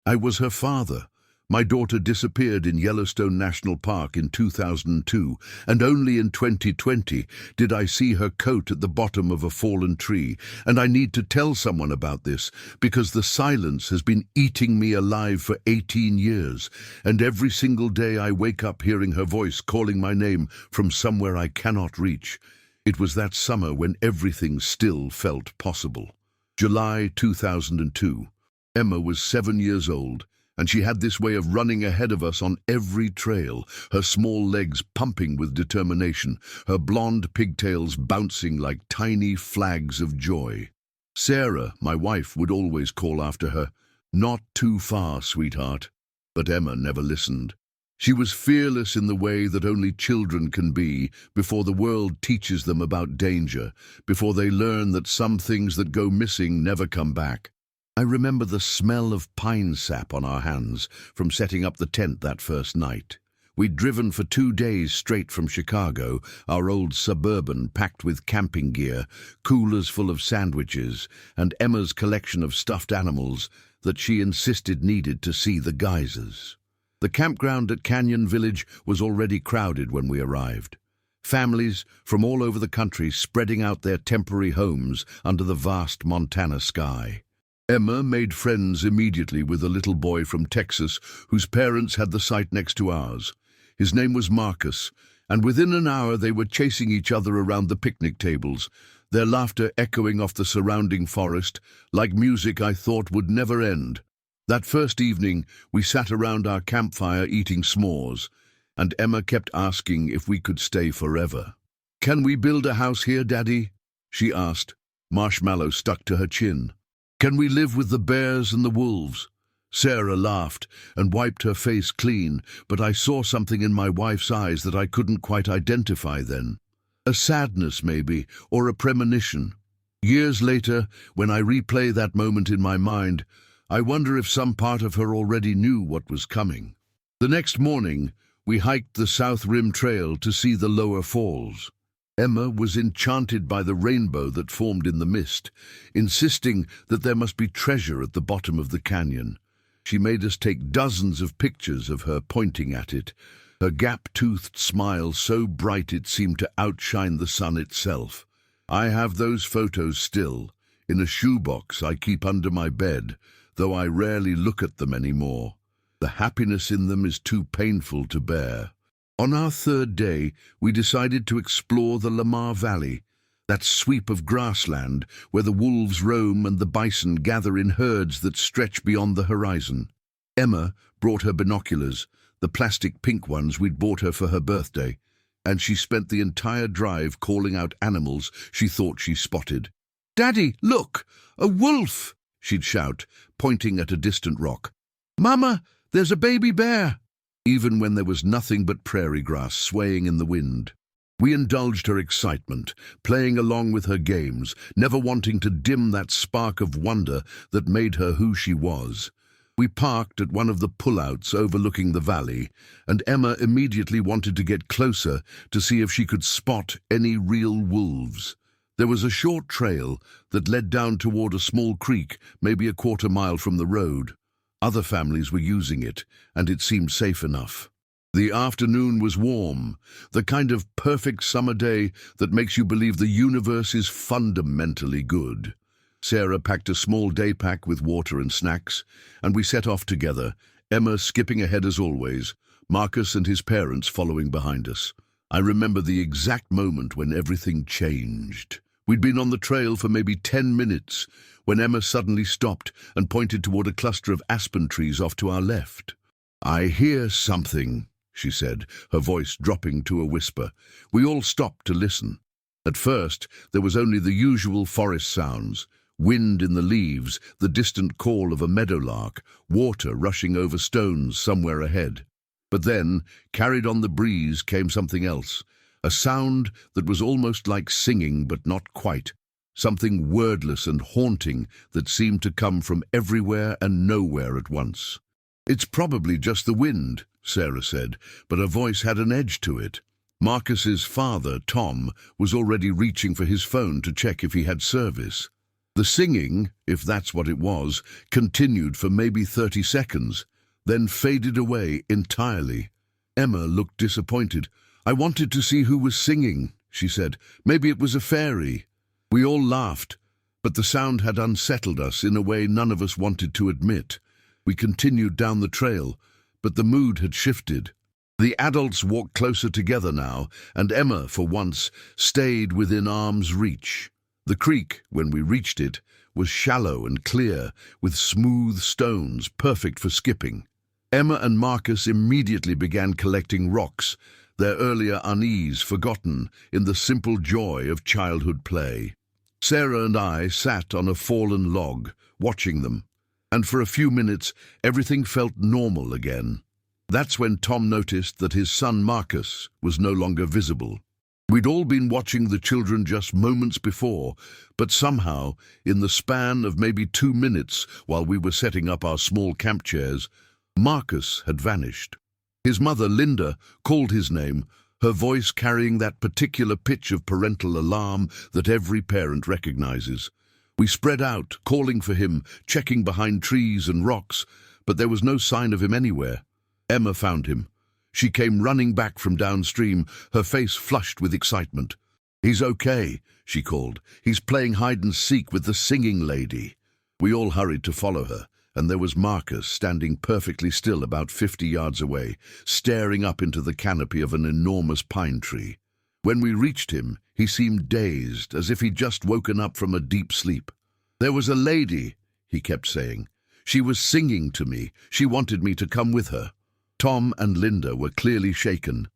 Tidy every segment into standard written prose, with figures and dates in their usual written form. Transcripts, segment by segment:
I was her father. My daughter disappeared in Yellowstone National Park in 2002, and only in 2020 did I see her coat at the bottom of a fallen tree, and I need to tell someone about this because the silence has been eating me alive for 18 years, and every single day I wake up hearing her voice calling my name from somewhere I cannot reach. It was that summer when everything still felt possible. July 2002. Emma was 7 years old, and she had this way of running ahead of us on every trail, her small legs pumping with determination, her blonde pigtails bouncing like tiny flags of joy. Sarah, my wife, would always call after her, "Not too far, sweetheart." But Emma never listened. She was fearless in the way that only children can be before the world teaches them about danger, before they learn that some things that go missing never come back. I remember the smell of pine sap on our hands from setting up the tent that first night. We'd driven for 2 days straight from Chicago, our old Suburban packed with camping gear, coolers full of sandwiches, and Emma's collection of stuffed animals that she insisted needed to see the geysers. The campground at Canyon Village was already crowded when we arrived. Families from all over the country spreading out their temporary homes under the vast Montana sky. Emma made friends immediately with a little boy from Texas whose parents had the site next to ours. His name was Marcus, and within an hour they were chasing each other around the picnic tables, their laughter echoing off the surrounding forest like music I thought would never end. That first evening, we sat around our campfire eating s'mores, and Emma kept asking if we could stay forever. "Can we build a house here, Daddy?" she asked, marshmallow stuck to her chin. "Can we live with the bears and the wolves?" Sarah laughed and wiped her face clean, but I saw something in my wife's eyes that I couldn't quite identify then. A sadness, maybe, or a premonition. Years later, when I replay that moment in my mind, I wonder if some part of her already knew what was coming. The next morning, we hiked the South Rim Trail to see the lower falls. Emma was enchanted by the rainbow that formed in the mist, insisting that there must be treasure at the bottom of the canyon. She made us take dozens of pictures of her pointing at it, her gap-toothed smile so bright it seemed to outshine the sun itself. I have those photos still, in a shoebox I keep under my bed, though I rarely look at them anymore. The happiness in them is too painful to bear. On our third day, we decided to explore the Lamar Valley, that sweep of grassland where the wolves roam and the bison gather in herds that stretch beyond the horizon. Emma brought her binoculars, the plastic pink ones we'd bought her for her birthday, and she spent the entire drive calling out animals she thought she spotted. "Daddy, look! A wolf!" she'd shout, pointing at a distant rock. "Mama, there's a baby bear!" Even when there was nothing but prairie grass swaying in the wind. We indulged her excitement, playing along with her games, never wanting to dim that spark of wonder that made her who she was. We parked at one of the pullouts overlooking the valley, and Emma immediately wanted to get closer to see if she could spot any real wolves. There was a short trail that led down toward a small creek, maybe a quarter-mile from the road. Other families were using it, and it seemed safe enough. The afternoon was warm, the kind of perfect summer day that makes you believe the universe is fundamentally good. Sarah packed a small day pack with water and snacks, and we set off together, Emma skipping ahead as always, Marcus and his parents following behind us. I remember the exact moment when everything changed. We'd been on the trail for maybe 10 minutes when Emma suddenly stopped and pointed toward a cluster of aspen trees off to our left. "I hear something," she said, her voice dropping to a whisper. We all stopped to listen. At first, there was only the usual forest sounds, wind in the leaves, the distant call of a meadowlark, water rushing over stones somewhere ahead. But then, carried on the breeze, came something else, a sound that was almost like singing but not quite, something wordless and haunting that seemed to come from everywhere and nowhere at once. "It's probably just the wind," Sarah said, but her voice had an edge to it. Marcus's father, Tom, was already reaching for his phone to check if he had service. The singing, if that's what it was, continued for maybe 30 seconds, then faded away entirely. Emma looked disappointed. "I wanted to see who was singing," she said. "Maybe it was a fairy." We all laughed, but the sound had unsettled us in a way none of us wanted to admit. We continued down the trail, but the mood had shifted. The adults walked closer together now, and Emma, for once, stayed within arm's reach. The creek, when we reached it, was shallow and clear, with smooth stones, perfect for skipping. Emma and Marcus immediately began collecting rocks, their earlier unease forgotten in the simple joy of childhood play. Sarah and I sat on a fallen log, watching them, and for a few minutes everything felt normal again. That's when Tom noticed that his son Marcus was no longer visible. We'd all been watching the children just moments before, but somehow, in the span of maybe 2 minutes while we were setting up our small camp chairs, Marcus had vanished. His mother, Linda, called his name, her voice carrying that particular pitch of parental alarm that every parent recognizes. We spread out, calling for him, checking behind trees and rocks, but there was no sign of him anywhere. Emma found him. She came running back from downstream, her face flushed with excitement. "He's okay," she called. "He's playing hide-and-seek with the singing lady." We all hurried to follow her, and there was Marcus standing perfectly still about 50 yards away, staring up into the canopy of an enormous pine tree. When we reached him, he seemed dazed, as if he'd just woken up from a deep sleep. "There was a lady," he kept saying. "She was singing to me. She wanted me to come with her." Tom and Linda were clearly shaken.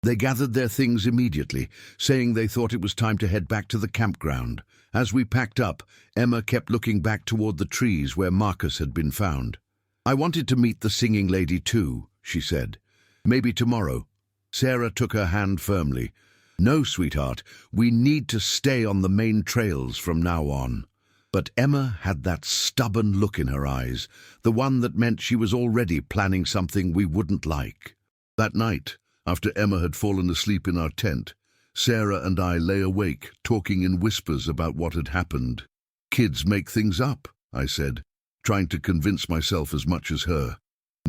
They gathered their things immediately, saying they thought it was time to head back to the campground. As we packed up, Emma kept looking back toward the trees where Marcus had been found. "I wanted to meet the singing lady too," she said. "Maybe tomorrow." Sarah took her hand firmly. "No, sweetheart, we need to stay on the main trails from now on." But Emma had that stubborn look in her eyes, the one that meant she was already planning something we wouldn't like. That night, after Emma had fallen asleep in our tent, Sarah and I lay awake, talking in whispers about what had happened. "Kids make things up," I said, trying to convince myself as much as her.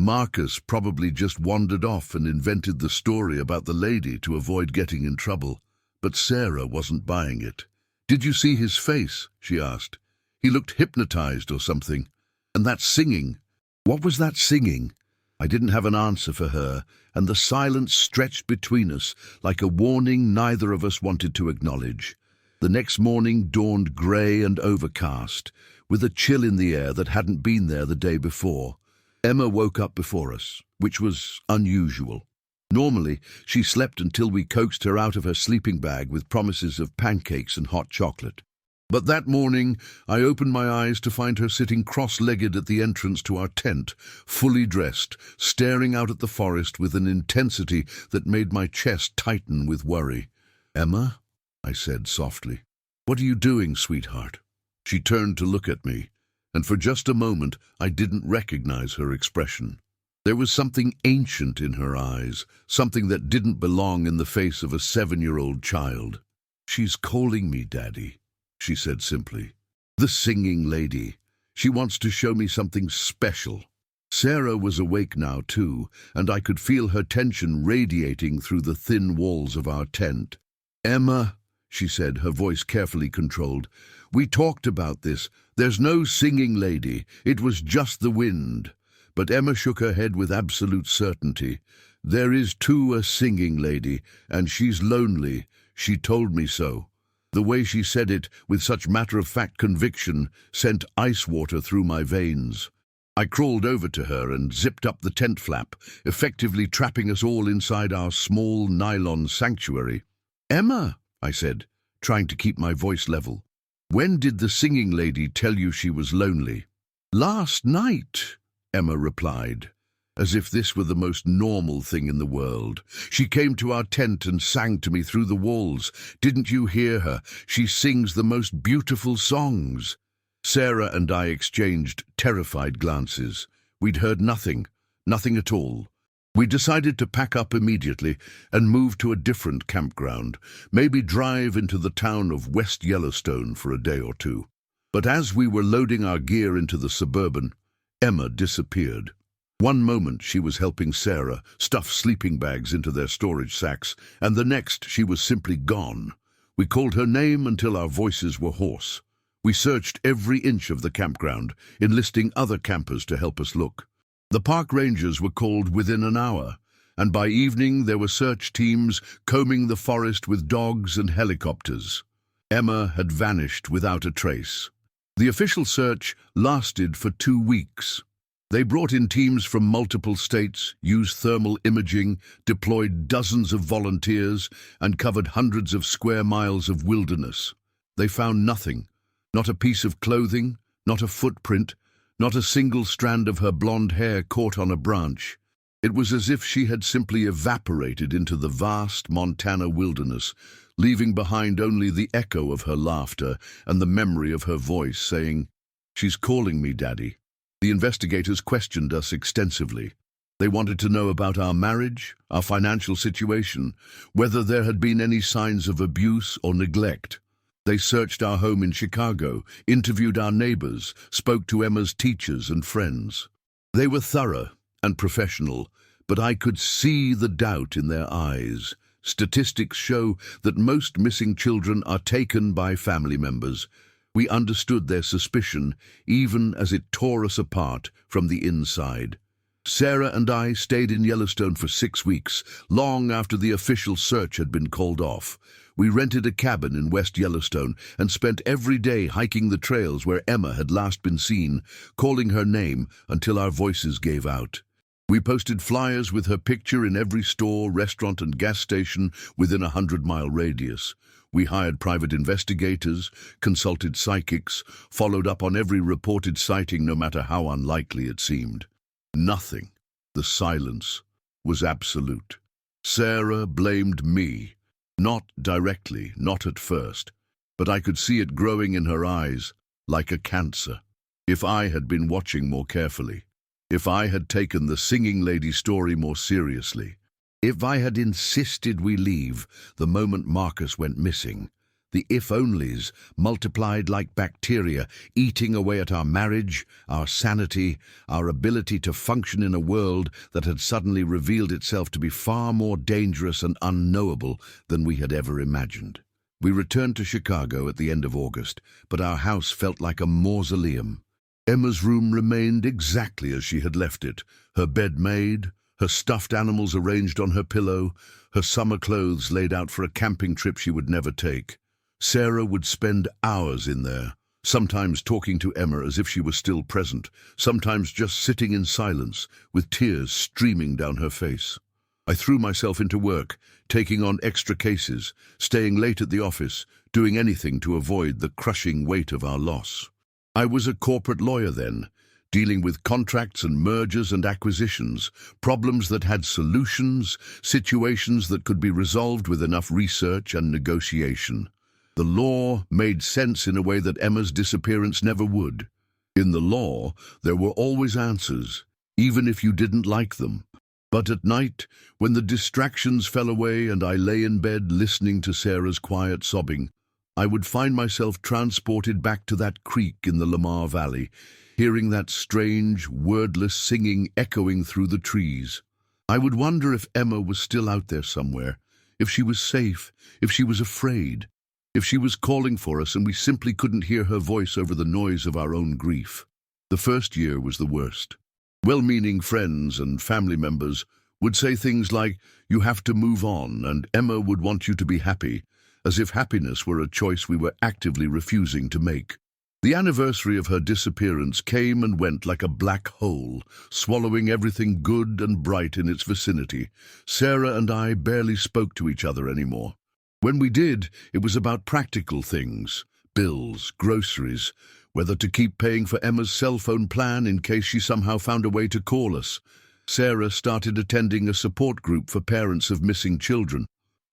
"Marcus probably just wandered off and invented the story about the lady to avoid getting in trouble." But Sarah wasn't buying it. "Did you see his face?" she asked. "He looked hypnotized or something. And that singing. What was that singing?" I didn't have an answer for her, and the silence stretched between us like a warning neither of us wanted to acknowledge. The next morning dawned grey and overcast, with a chill in the air that hadn't been there the day before. Emma woke up before us, which was unusual. Normally, she slept until we coaxed her out of her sleeping bag with promises of pancakes and hot chocolate. But that morning, I opened my eyes to find her sitting cross-legged at the entrance to our tent, fully dressed, staring out at the forest with an intensity that made my chest tighten with worry. "Emma?" I said softly. "What are you doing, sweetheart?" She turned to look at me, and for just a moment I didn't recognize her expression. There was something ancient in her eyes, something that didn't belong in the face of a 7-year-old child. "She's calling me, Daddy," she said simply. "The singing lady. She wants to show me something special." Sarah was awake now too, and I could feel her tension radiating through the thin walls of our tent. "Emma," she said, her voice carefully controlled, "we talked about this. There's no singing lady. It was just the wind." But Emma shook her head with absolute certainty. "There is too a singing lady, and she's lonely. She told me so." The way she said it, with such matter-of-fact conviction, sent ice water through my veins. I crawled over to her and zipped up the tent flap, effectively trapping us all inside our small nylon sanctuary. "Emma," I said, trying to keep my voice level, "when did the singing lady tell you she was lonely?" "Last night," Emma replied, as if this were the most normal thing in the world. "She came to our tent and sang to me through the walls. Didn't you hear her? She sings the most beautiful songs." Sarah and I exchanged terrified glances. We'd heard nothing at all. We decided to pack up immediately and move to a different campground, maybe drive into the town of West Yellowstone for a day or two. But as we were loading our gear into the Suburban, Emma disappeared. One moment she was helping Sarah stuff sleeping bags into their storage sacks, and the next she was simply gone. We called her name until our voices were hoarse. We searched every inch of the campground, enlisting other campers to help us look. The park rangers were called within an hour, and by evening there were search teams combing the forest with dogs and helicopters. Emma had vanished without a trace. The official search lasted for 2 weeks. They brought in teams from multiple states, used thermal imaging, deployed dozens of volunteers, and covered hundreds of square miles of wilderness. They found nothing. Not a piece of clothing, not a footprint, not a single strand of her blonde hair caught on a branch. It was as if she had simply evaporated into the vast Montana wilderness, leaving behind only the echo of her laughter and the memory of her voice saying, "She's calling me, Daddy." The investigators questioned us extensively. They wanted to know about our marriage, our financial situation, whether there had been any signs of abuse or neglect. They searched our home in Chicago, interviewed our neighbors, spoke to Emma's teachers and friends. They were thorough and professional, but I could see the doubt in their eyes. Statistics show that most missing children are taken by family members. We understood their suspicion, even as it tore us apart from the inside. Sarah and I stayed in Yellowstone for 6 weeks, long after the official search had been called off. We rented a cabin in West Yellowstone and spent every day hiking the trails where Emma had last been seen, calling her name until our voices gave out. We posted flyers with her picture in every store, restaurant, and gas station within a 100-mile radius. We hired private investigators, consulted psychics, followed up on every reported sighting no matter how unlikely it seemed. Nothing. The silence was absolute. Sarah blamed me. Not directly, not at first, but I could see it growing in her eyes, like a cancer. If I had been watching more carefully, if I had taken the singing lady story more seriously, if I had insisted we leave the moment Marcus went missing, the if-onlys multiplied like bacteria, eating away at our marriage, our sanity, our ability to function in a world that had suddenly revealed itself to be far more dangerous and unknowable than we had ever imagined. We returned to Chicago at the end of August, but our house felt like a mausoleum. Emma's room remained exactly as she had left it, her bed made, her stuffed animals arranged on her pillow, her summer clothes laid out for a camping trip she would never take. Sarah would spend hours in there, sometimes talking to Emma as if she was still present, sometimes just sitting in silence, with tears streaming down her face. I threw myself into work, taking on extra cases, staying late at the office, doing anything to avoid the crushing weight of our loss. I was a corporate lawyer then, dealing with contracts and mergers and acquisitions, problems that had solutions, situations that could be resolved with enough research and negotiation. The law made sense in a way that Emma's disappearance never would. In the law, there were always answers, even if you didn't like them. But at night, when the distractions fell away and I lay in bed listening to Sarah's quiet sobbing, I would find myself transported back to that creek in the Lamar Valley, hearing that strange, wordless singing echoing through the trees. I would wonder if Emma was still out there somewhere, if she was safe, if she was afraid, if she was calling for us and we simply couldn't hear her voice over the noise of our own grief. The first year was the worst. Well-meaning friends and family members would say things like, "You have to move on," and Emma would want you to be happy, as if happiness were a choice we were actively refusing to make. The anniversary of her disappearance came and went like a black hole, swallowing everything good and bright in its vicinity. Sarah and I barely spoke to each other anymore. When we did, it was about practical things, bills, groceries, whether to keep paying for Emma's cell phone plan in case she somehow found a way to call us. Sarah started attending a support group for parents of missing children.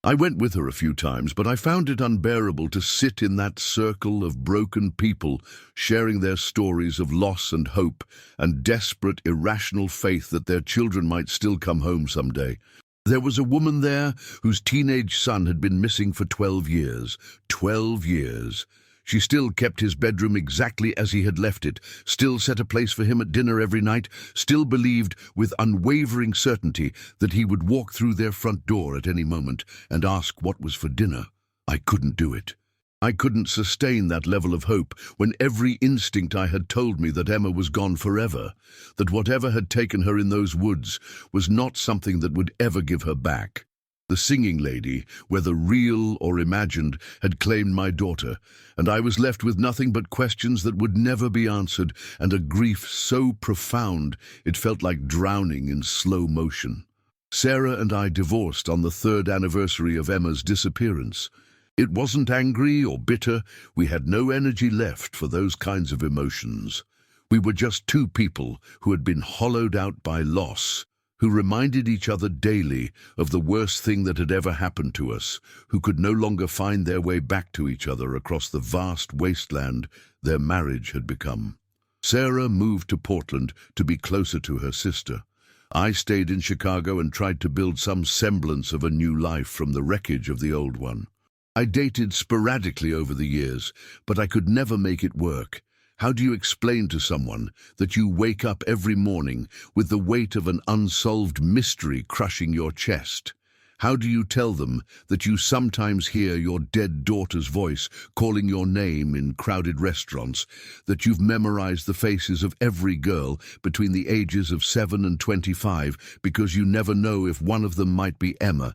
I went with her a few times, but I found it unbearable to sit in that circle of broken people, sharing their stories of loss and hope, and desperate, irrational faith that their children might still come home someday. There was a woman there whose teenage son had been missing for 12 years. 12 years. She still kept his bedroom exactly as he had left it, still set a place for him at dinner every night, still believed with unwavering certainty that he would walk through their front door at any moment and ask what was for dinner. I couldn't do it. I couldn't sustain that level of hope when every instinct I had told me that Emma was gone forever, that whatever had taken her in those woods was not something that would ever give her back. The singing lady, whether real or imagined, had claimed my daughter, and I was left with nothing but questions that would never be answered, and a grief so profound it felt like drowning in slow motion. Sarah and I divorced on the 3rd anniversary of Emma's disappearance. It wasn't angry or bitter. We had no energy left for those kinds of emotions. We were just two people who had been hollowed out by loss, who reminded each other daily of the worst thing that had ever happened to us, who could no longer find their way back to each other across the vast wasteland their marriage had become. Sarah moved to Portland to be closer to her sister. I stayed in Chicago and tried to build some semblance of a new life from the wreckage of the old one. I dated sporadically over the years, but I could never make it work. How do you explain to someone that you wake up every morning with the weight of an unsolved mystery crushing your chest? How do you tell them that you sometimes hear your dead daughter's voice calling your name in crowded restaurants, that you've memorized the faces of every girl between the ages of 7 and 25 because you never know if one of them might be Emma,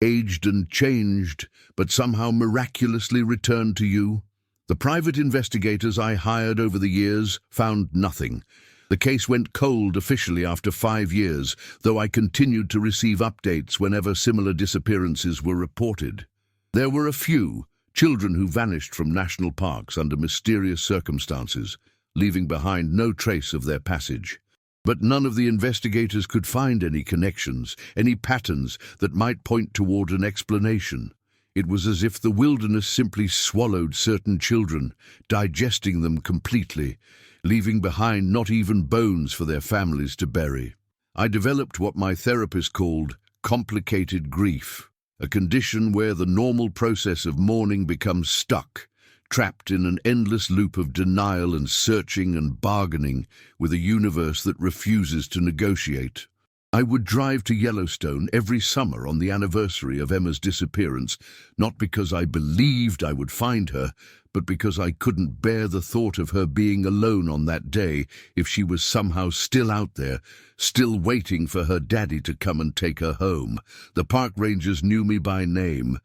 aged and changed, but somehow miraculously returned to you? The private investigators I hired over the years found nothing. The case went cold officially after 5 years, though I continued to receive updates whenever similar disappearances were reported. There were a few children who vanished from national parks under mysterious circumstances, leaving behind no trace of their passage. But none of the investigators could find any connections, any patterns that might point toward an explanation. It was as if the wilderness simply swallowed certain children, digesting them completely, leaving behind not even bones for their families to bury. I developed what my therapist called complicated grief, a condition where the normal process of mourning becomes stuck, trapped in an endless loop of denial and searching and bargaining with a universe that refuses to negotiate. I would drive to Yellowstone every summer on the anniversary of Emma's disappearance, not because I believed I would find her, but because I couldn't bear the thought of her being alone on that day if she was somehow still out there, still waiting for her daddy to come and take her home. The park rangers knew me by name.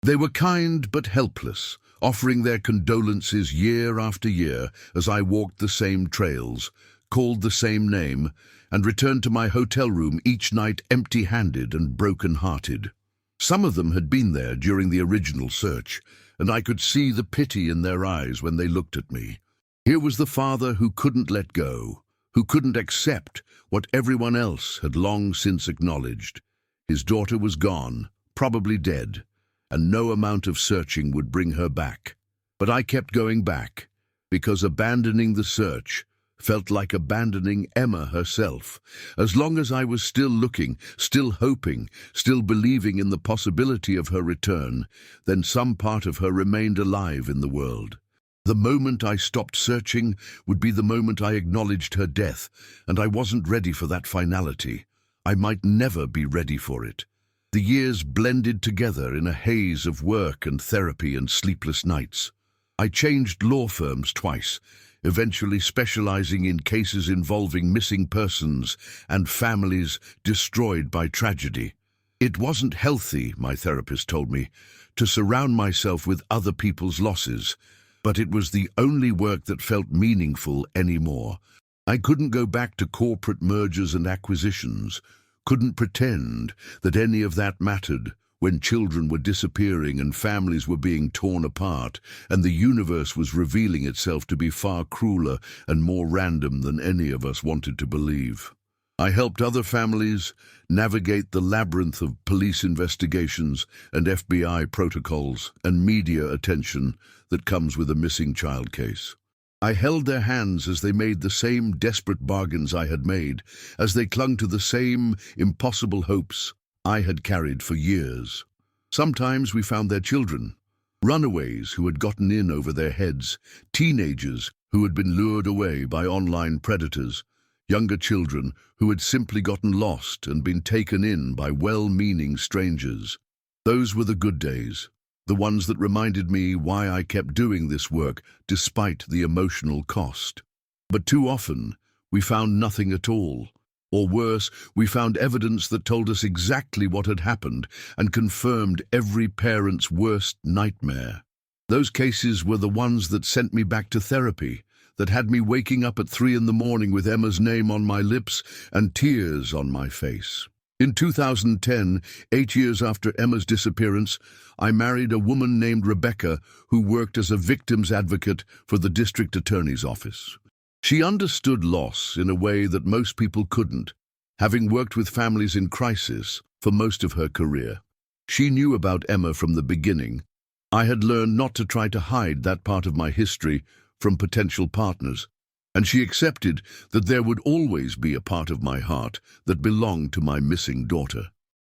They were kind but helpless, offering their condolences year after year as I walked the same trails, called the same name, and returned to my hotel room each night empty-handed and broken-hearted. Some of them had been there during the original search, and I could see the pity in their eyes when they looked at me. Here was the father who couldn't let go, who couldn't accept what everyone else had long since acknowledged. His daughter was gone, probably dead, and no amount of searching would bring her back. But I kept going back, because abandoning the search felt like abandoning Emma herself. As long as I was still looking, still hoping, still believing in the possibility of her return, then some part of her remained alive in the world. The moment I stopped searching would be the moment I acknowledged her death, and I wasn't ready for that finality. I might never be ready for it. The years blended together in a haze of work and therapy and sleepless nights. I changed law firms twice, eventually specializing in cases involving missing persons and families destroyed by tragedy. It wasn't healthy, my therapist told me, to surround myself with other people's losses, but it was the only work that felt meaningful anymore. I couldn't go back to corporate mergers and acquisitions, couldn't pretend that any of that mattered when children were disappearing and families were being torn apart, and the universe was revealing itself to be far crueler and more random than any of us wanted to believe. I helped other families navigate the labyrinth of police investigations and FBI protocols and media attention that comes with a missing child case. I held their hands as they made the same desperate bargains I had made, as they clung to the same impossible hopes I had carried for years. Sometimes we found their children, Runaways who had gotten in over their heads, teenagers who had been lured away by online predators, younger children who had simply gotten lost and been taken in by well-meaning strangers. Those were the good days, the ones that reminded me why I kept doing this work despite the emotional cost. But too often, we found nothing at all. Or worse, we found evidence that told us exactly what had happened and confirmed every parent's worst nightmare. Those cases were the ones that sent me back to therapy, that had me waking up at 3 in the morning with Emma's name on my lips and tears on my face. In 2010, 8 years after Emma's disappearance, I married a woman named Rebecca who worked as a victim's advocate for the district attorney's office. She understood loss in a way that most people couldn't, having worked with families in crisis for most of her career. She knew about Emma from the beginning. I had learned not to try to hide that part of my history from potential partners, and she accepted that there would always be a part of my heart that belonged to my missing daughter.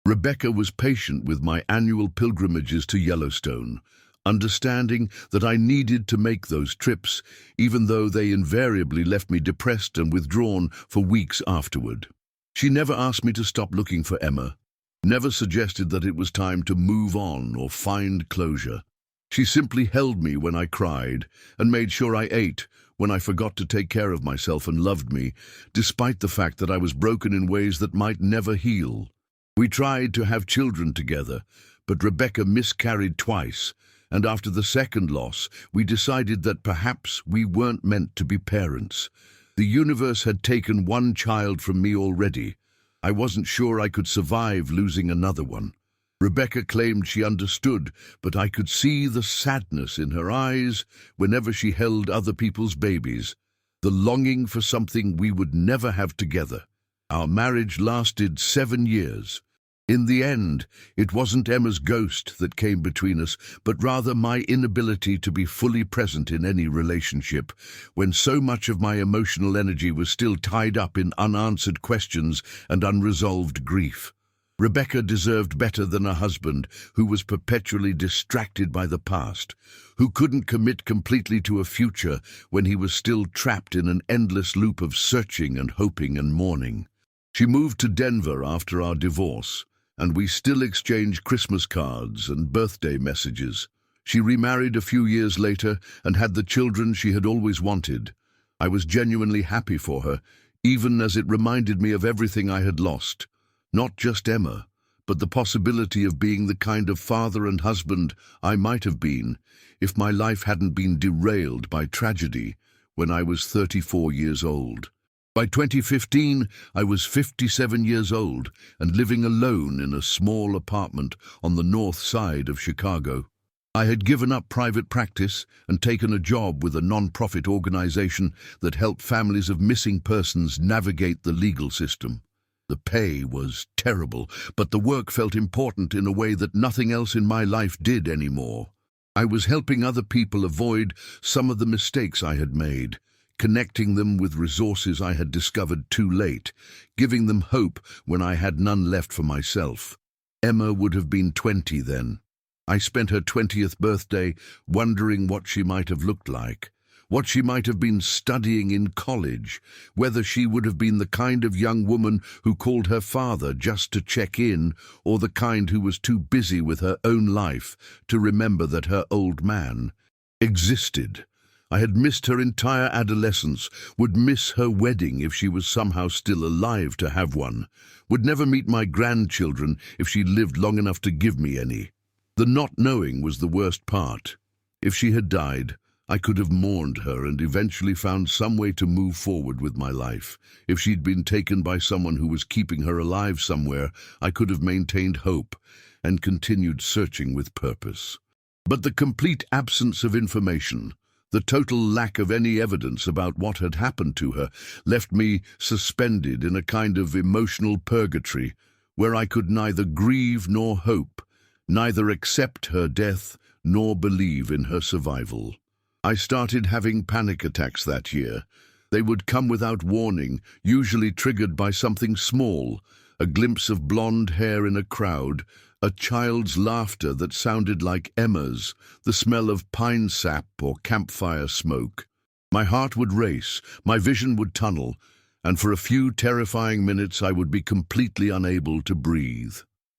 Rebecca was patient with my annual pilgrimages to Yellowstone, understanding that I needed to make those trips, even though they invariably left me depressed and withdrawn for weeks afterward. She never asked me to stop looking for Emma, never suggested that it was time to move on or find closure. She simply held me when I cried and made sure I ate when I forgot to take care of myself, and loved me, despite the fact that I was broken in ways that might never heal. We tried to have children together, but Rebecca miscarried twice, and after the second loss, we decided that perhaps we weren't meant to be parents. The universe had taken one child from me already. I wasn't sure I could survive losing another one. Rebecca claimed she understood, but I could see the sadness in her eyes whenever she held other people's babies, the longing for something we would never have together. Our marriage lasted 7 years. In the end, it wasn't Emma's ghost that came between us, but rather my inability to be fully present in any relationship, when so much of my emotional energy was still tied up in unanswered questions and unresolved grief. Rebecca deserved better than a husband who was perpetually distracted by the past, who couldn't commit completely to a future when he was still trapped in an endless loop of searching and hoping and mourning. She moved to Denver after our divorce, and we still exchange Christmas cards and birthday messages. She remarried a few years later and had the children she had always wanted. I was genuinely happy for her, even as it reminded me of everything I had lost. Not just Emma, but the possibility of being the kind of father and husband I might have been if my life hadn't been derailed by tragedy when I was 34 years old. By 2015, I was 57 years old and living alone in a small apartment on the north side of Chicago. I had given up private practice and taken a job with a non-profit organization that helped families of missing persons navigate the legal system. The pay was terrible, but the work felt important in a way that nothing else in my life did anymore. I was helping other people avoid some of the mistakes I had made, connecting them with resources I had discovered too late, giving them hope when I had none left for myself. Emma would have been 20 then. I spent her 20th birthday wondering what she might have looked like, what she might have been studying in college, whether she would have been the kind of young woman who called her father just to check in, or the kind who was too busy with her own life to remember that her old man existed. I had missed her entire adolescence, would miss her wedding if she was somehow still alive to have one, would never meet my grandchildren if she lived long enough to give me any. The not knowing was the worst part. If she had died, I could have mourned her and eventually found some way to move forward with my life. If she'd been taken by someone who was keeping her alive somewhere, I could have maintained hope and continued searching with purpose. But the complete absence of information, the total lack of any evidence about what had happened to her, left me suspended in a kind of emotional purgatory where I could neither grieve nor hope, neither accept her death nor believe in her survival. I started having panic attacks that year. They would come without warning, usually triggered by something small, a glimpse of blonde hair in a crowd, A child's laughter that sounded like Emma's, the smell of pine sap or campfire smoke. My heart would race, my vision would tunnel, and for a few terrifying minutes I would be completely unable to breathe.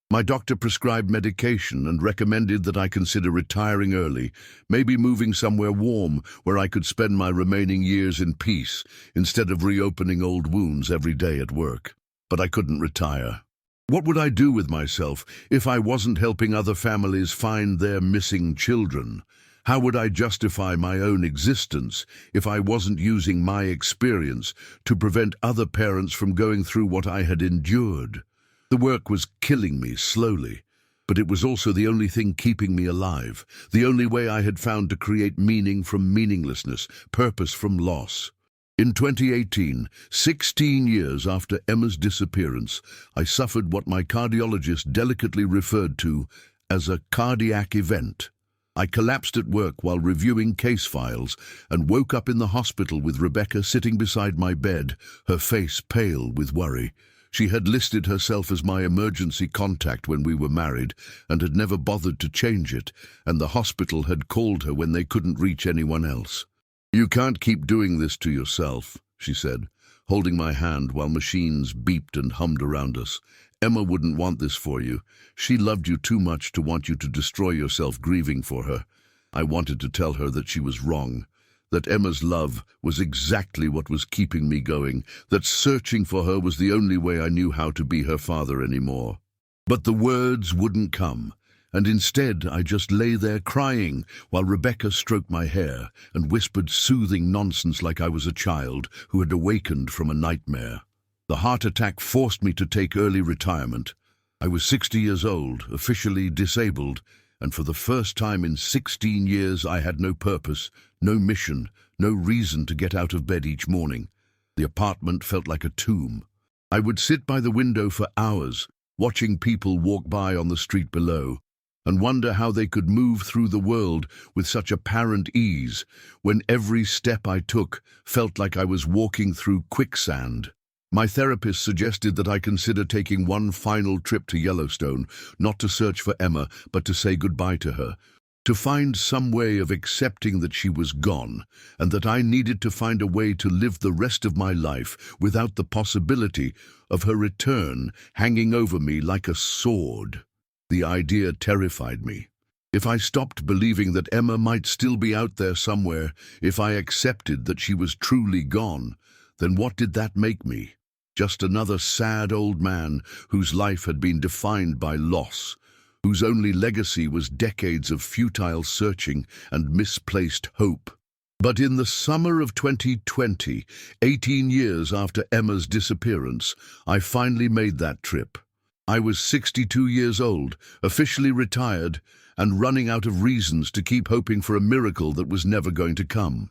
My doctor prescribed medication and recommended that I consider retiring early, maybe moving somewhere warm where I could spend my remaining years in peace instead of reopening old wounds every day at work. But I couldn't retire. What would I do with myself if I wasn't helping other families find their missing children? How would I justify my own existence if I wasn't using my experience to prevent other parents from going through what I had endured? The work was killing me slowly, but it was also the only thing keeping me alive, the only way I had found to create meaning from meaninglessness, purpose from loss. In 2018, 16 years after Emma's disappearance, I suffered what my cardiologist delicately referred to as a cardiac event. I collapsed at work while reviewing case files and woke up in the hospital with Rebecca sitting beside my bed, her face pale with worry. She had listed herself as my emergency contact when we were married and had never bothered to change it, and the hospital had called her when they couldn't reach anyone else. "You can't keep doing this to yourself," she said, holding my hand while machines beeped and hummed around us. "Emma wouldn't want this for you. She loved you too much to want you to destroy yourself grieving for her." I wanted to tell her that she was wrong, that Emma's love was exactly what was keeping me going, that searching for her was the only way I knew how to be her father anymore. But the words wouldn't come, and instead I just lay there crying while Rebecca stroked my hair and whispered soothing nonsense like I was a child who had awakened from a nightmare. The heart attack forced me to take early retirement. I was 60 years old, officially disabled, and for the first time in 16 years I had no purpose, no mission, no reason to get out of bed each morning. The apartment felt like a tomb. I would sit by the window for hours, watching people walk by on the street below, and wonder how they could move through the world with such apparent ease when every step I took felt like I was walking through quicksand. My therapist suggested that I consider taking one final trip to Yellowstone, not to search for Emma, but to say goodbye to her, to find some way of accepting that she was gone, and that I needed to find a way to live the rest of my life without the possibility of her return hanging over me like a sword. The idea terrified me. If I stopped believing that Emma might still be out there somewhere, if I accepted that she was truly gone, then what did that make me? Just another sad old man whose life had been defined by loss, whose only legacy was decades of futile searching and misplaced hope. But in the summer of 2020, 18 years after Emma's disappearance, I finally made that trip. I was 62 years old, officially retired, and running out of reasons to keep hoping for a miracle that was never going to come.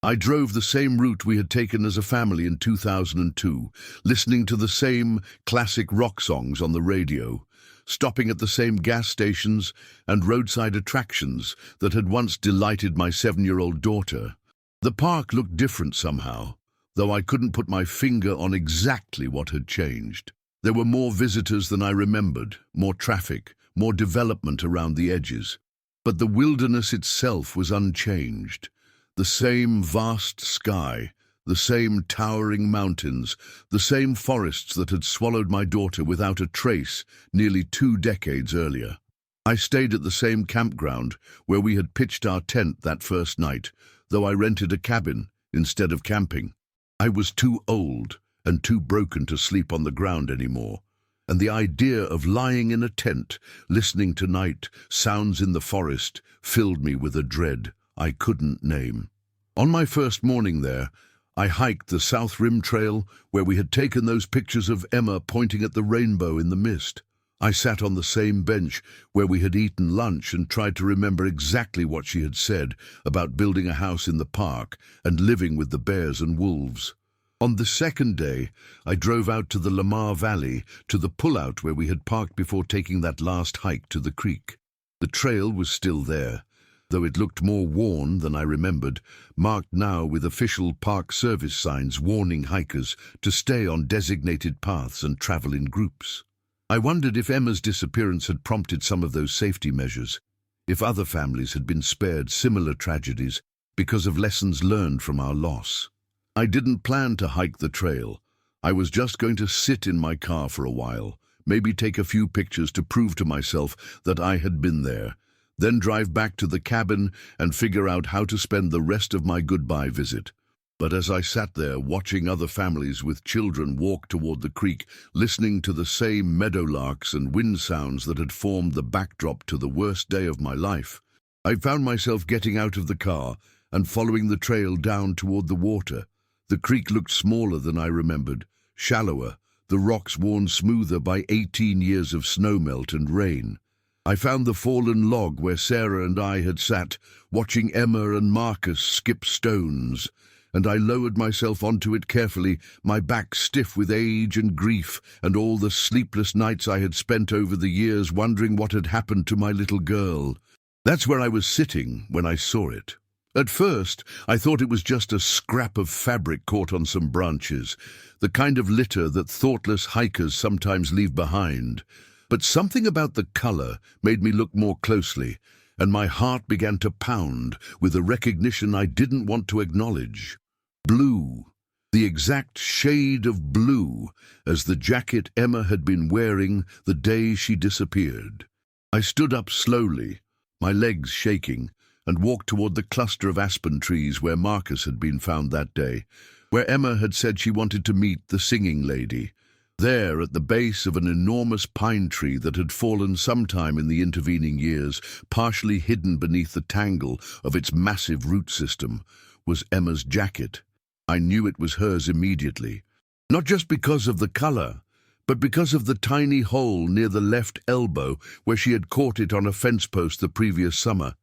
I drove the same route we had taken as a family in 2002, listening to the same classic rock songs on the radio, stopping at the same gas stations and roadside attractions that had once delighted my 7-year-old daughter. The park looked different somehow, though I couldn't put my finger on exactly what had changed. There were more visitors than I remembered, more traffic, more development around the edges. But the wilderness itself was unchanged. The same vast sky, the same towering mountains, the same forests that had swallowed my daughter without a trace nearly 2 decades earlier. I stayed at the same campground where we had pitched our tent that first night, though I rented a cabin instead of camping. I was too old and too broken to sleep on the ground anymore, and the idea of lying in a tent, listening to night sounds in the forest, filled me with a dread I couldn't name. On my first morning there, I hiked the South Rim Trail where we had taken those pictures of Emma pointing at the rainbow in the mist. I sat on the same bench where we had eaten lunch and tried to remember exactly what she had said about building a house in the park and living with the bears and wolves. On the second day, I drove out to the Lamar Valley, to the pullout where we had parked before taking that last hike to the creek. The trail was still there, though it looked more worn than I remembered, marked now with official Park Service signs warning hikers to stay on designated paths and travel in groups. I wondered if Emma's disappearance had prompted some of those safety measures, if other families had been spared similar tragedies because of lessons learned from our loss. I didn't plan to hike the trail. I was just going to sit in my car for a while, maybe take a few pictures to prove to myself that I had been there, then drive back to the cabin and figure out how to spend the rest of my goodbye visit. But as I sat there watching other families with children walk toward the creek, listening to the same meadowlarks and wind sounds that had formed the backdrop to the worst day of my life, I found myself getting out of the car and following the trail down toward the water. The creek looked smaller than I remembered, shallower, the rocks worn smoother by 18 years of snowmelt and rain. I found the fallen log where Sarah and I had sat, watching Emma and Marcus skip stones, and I lowered myself onto it carefully, my back stiff with age and grief and all the sleepless nights I had spent over the years wondering what had happened to my little girl. That's where I was sitting when I saw it. At first, I thought it was just a scrap of fabric caught on some branches, the kind of litter that thoughtless hikers sometimes leave behind. But something about the color made me look more closely, and my heart began to pound with a recognition I didn't want to acknowledge. Blue, the exact shade of blue as the jacket Emma had been wearing the day she disappeared. I stood up slowly, my legs shaking, and walked toward the cluster of aspen trees where Marcus had been found that day, where Emma had said she wanted to meet the singing lady. There, at the base of an enormous pine tree that had fallen sometime in the intervening years, partially hidden beneath the tangle of its massive root system, was Emma's jacket. I knew it was hers immediately, not just because of the color, but because of the tiny hole near the left elbow where she had caught it on a fence post the previous summer,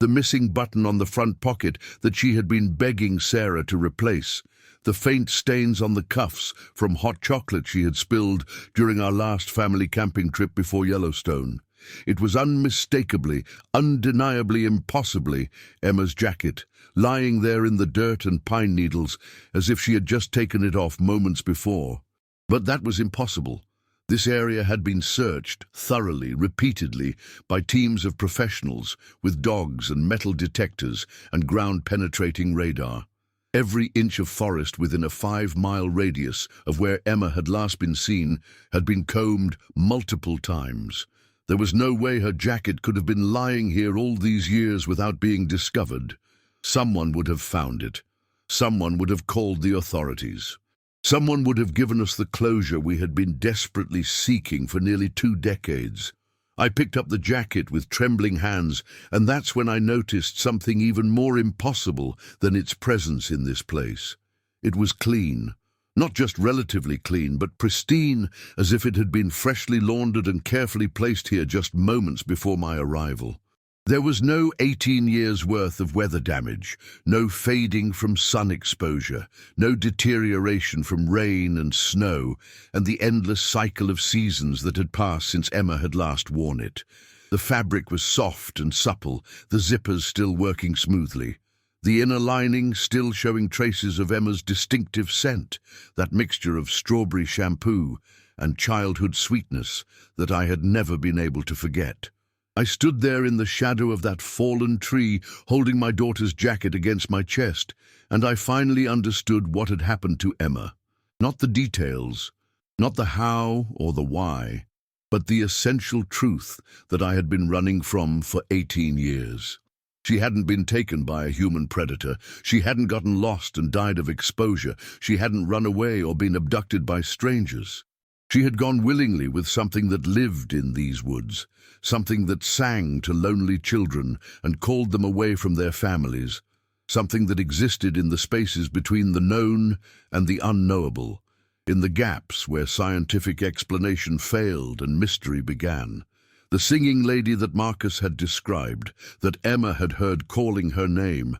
the missing button on the front pocket that she had been begging Sarah to replace, the faint stains on the cuffs from hot chocolate she had spilled during our last family camping trip before Yellowstone. It was unmistakably, undeniably, impossibly Emma's jacket, lying there in the dirt and pine needles as if she had just taken it off moments before. But that was impossible. This area had been searched thoroughly, repeatedly, by teams of professionals with dogs and metal detectors and ground-penetrating radar. Every inch of forest within a 5-mile radius of where Emma had last been seen had been combed multiple times. There was no way her jacket could have been lying here all these years without being discovered. Someone would have found it. Someone would have called the authorities. Someone would have given us the closure we had been desperately seeking for nearly 2 decades. I picked up the jacket with trembling hands, and that's when I noticed something even more impossible than its presence in this place. It was clean. Not just relatively clean, but pristine, as if it had been freshly laundered and carefully placed here just moments before my arrival. There was no 18 years' worth of weather damage, no fading from sun exposure, no deterioration from rain and snow, and the endless cycle of seasons that had passed since Emma had last worn it. The fabric was soft and supple, the zippers still working smoothly. The inner lining still showing traces of Emma's distinctive scent, that mixture of strawberry shampoo and childhood sweetness that I had never been able to forget. I stood there in the shadow of that fallen tree, holding my daughter's jacket against my chest, and I finally understood what had happened to Emma. Not the details, not the how or the why, but the essential truth that I had been running from for 18 years. She hadn't been taken by a human predator. She hadn't gotten lost and died of exposure. She hadn't run away or been abducted by strangers. She had gone willingly with something that lived in these woods, something that sang to lonely children and called them away from their families, something that existed in the spaces between the known and the unknowable, in the gaps where scientific explanation failed and mystery began. The singing lady that Marcus had described, that Emma had heard calling her name,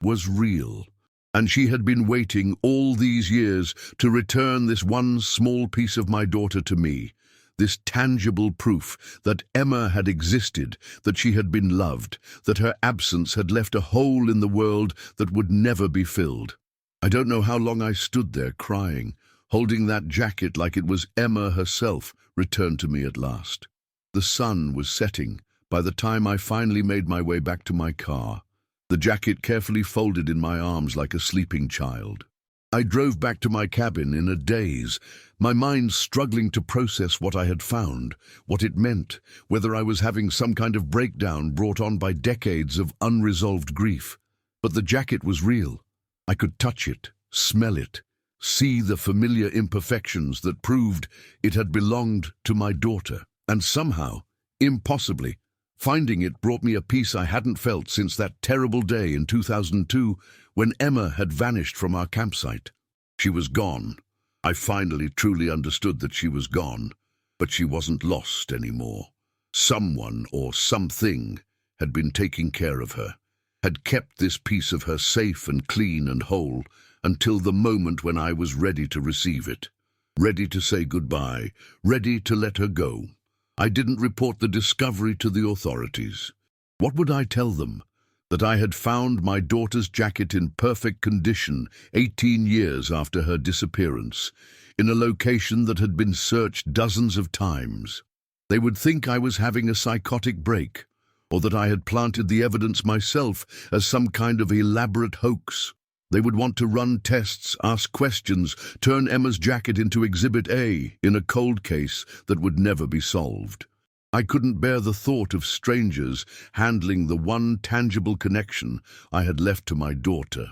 was real. And she had been waiting all these years to return this one small piece of my daughter to me, this tangible proof that Emma had existed, that she had been loved, that her absence had left a hole in the world that would never be filled. I don't know how long I stood there crying, holding that jacket like it was Emma herself, returned to me at last. The sun was setting by the time I finally made my way back to my car, the jacket carefully folded in my arms like a sleeping child. I drove back to my cabin in a daze, my mind struggling to process what I had found, what it meant, whether I was having some kind of breakdown brought on by decades of unresolved grief. But the jacket was real. I could touch it, smell it, see the familiar imperfections that proved it had belonged to my daughter. And somehow, impossibly, finding it brought me a peace I hadn't felt since that terrible day in 2002 when Emma had vanished from our campsite. She was gone. I finally truly understood that she was gone, but she wasn't lost anymore. Someone or something had been taking care of her, had kept this piece of her safe and clean and whole until the moment when I was ready to receive it, ready to say goodbye, ready to let her go. I didn't report the discovery to the authorities. What would I tell them? That I had found my daughter's jacket in perfect condition 18 years after her disappearance, in a location that had been searched dozens of times. They would think I was having a psychotic break, or that I had planted the evidence myself as some kind of elaborate hoax. They would want to run tests, ask questions, turn Emma's jacket into Exhibit A in a cold case that would never be solved. I couldn't bear the thought of strangers handling the one tangible connection I had left to my daughter.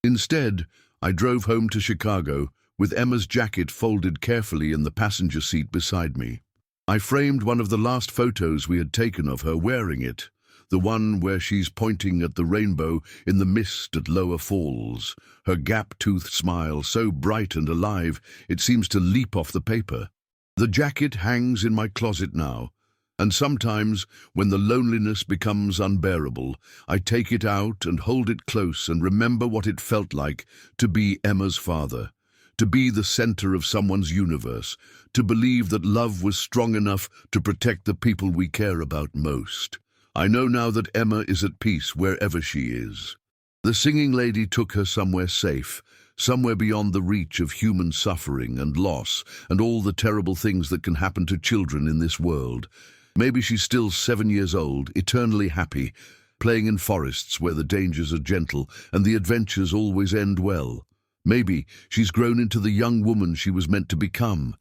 Instead, I drove home to Chicago with Emma's jacket folded carefully in the passenger seat beside me. I framed one of the last photos we had taken of her wearing it, the one where she's pointing at the rainbow in the mist at Lower Falls, her gap-toothed smile so bright and alive it seems to leap off the paper. The jacket hangs in my closet now, and sometimes, when the loneliness becomes unbearable, I take it out and hold it close and remember what it felt like to be Emma's father, to be the center of someone's universe, to believe that love was strong enough to protect the people we care about most. I know now that Emma is at peace wherever she is. The singing lady took her somewhere safe, somewhere beyond the reach of human suffering and loss and all the terrible things that can happen to children in this world. Maybe she's still 7 years old, eternally happy, playing in forests where the dangers are gentle and the adventures always end well. Maybe she's grown into the young woman she was meant to become,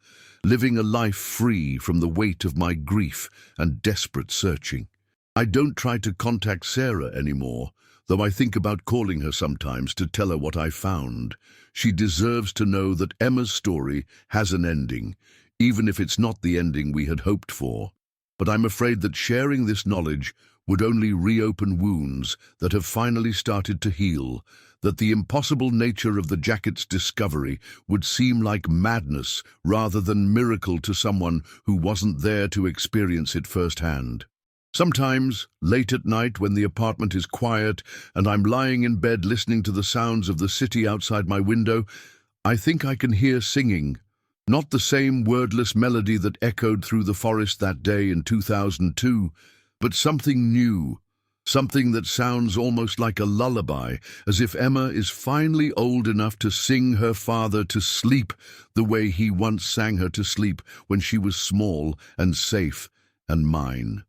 living a life free from the weight of my grief and desperate searching. I don't try to contact Sarah anymore, though I think about calling her sometimes to tell her what I found. She deserves to know that Emma's story has an ending, even if it's not the ending we had hoped for. But I'm afraid that sharing this knowledge would only reopen wounds that have finally started to heal, that the impossible nature of the jacket's discovery would seem like madness rather than miracle to someone who wasn't there to experience it firsthand. Sometimes, late at night when the apartment is quiet and I'm lying in bed listening to the sounds of the city outside my window, I think I can hear singing. Not the same wordless melody that echoed through the forest that day in 2002, but something new, something that sounds almost like a lullaby, as if Emma is finally old enough to sing her father to sleep the way he once sang her to sleep when she was small and safe and mine.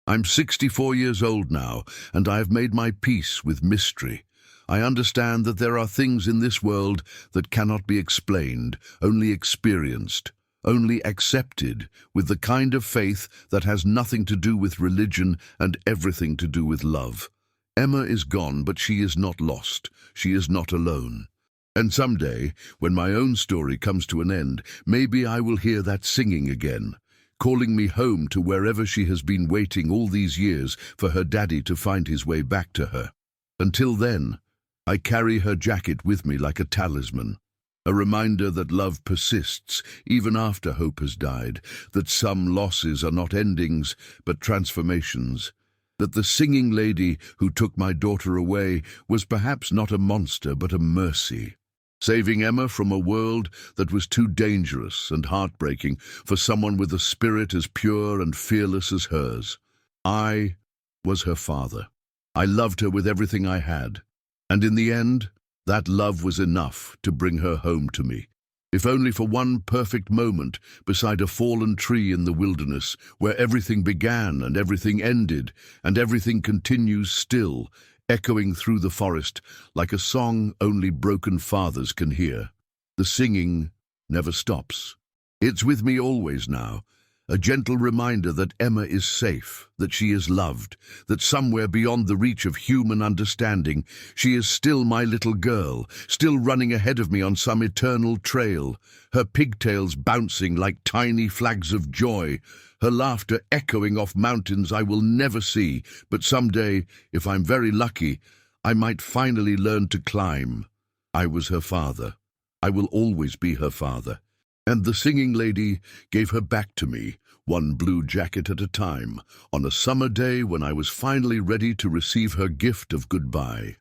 I'm 64 years old now, and I have made my peace with mystery. I understand that there are things in this world that cannot be explained, only experienced, only accepted, with the kind of faith that has nothing to do with religion and everything to do with love. Emma is gone, but she is not lost. She is not alone. And someday, when my own story comes to an end, maybe I will hear that singing again, calling me home to wherever she has been waiting all these years for her daddy to find his way back to her. Until then, I carry her jacket with me like a talisman, a reminder that love persists even after hope has died, that some losses are not endings but transformations, that the singing lady who took my daughter away was perhaps not a monster but a mercy, saving Emma from a world that was too dangerous and heartbreaking for someone with a spirit as pure and fearless as hers. I was her father. I loved her with everything I had, and in the end, that love was enough to bring her home to me. if only for one perfect moment beside a fallen tree in the wilderness, where everything began and everything ended, and everything continues still, echoing through the forest like a song only broken fathers can hear. The singing never stops. It's with me always now, a gentle reminder that Emma is safe, that she is loved, that somewhere beyond the reach of human understanding, she is still my little girl, still running ahead of me on some eternal trail, her pigtails bouncing like tiny flags of joy, her laughter echoing off mountains I will never see, but someday, if I'm very lucky, I might finally learn to climb. I was her father. I will always be her father. And the singing lady gave her back to me, one blue jacket at a time, on a summer day when I was finally ready to receive her gift of goodbye.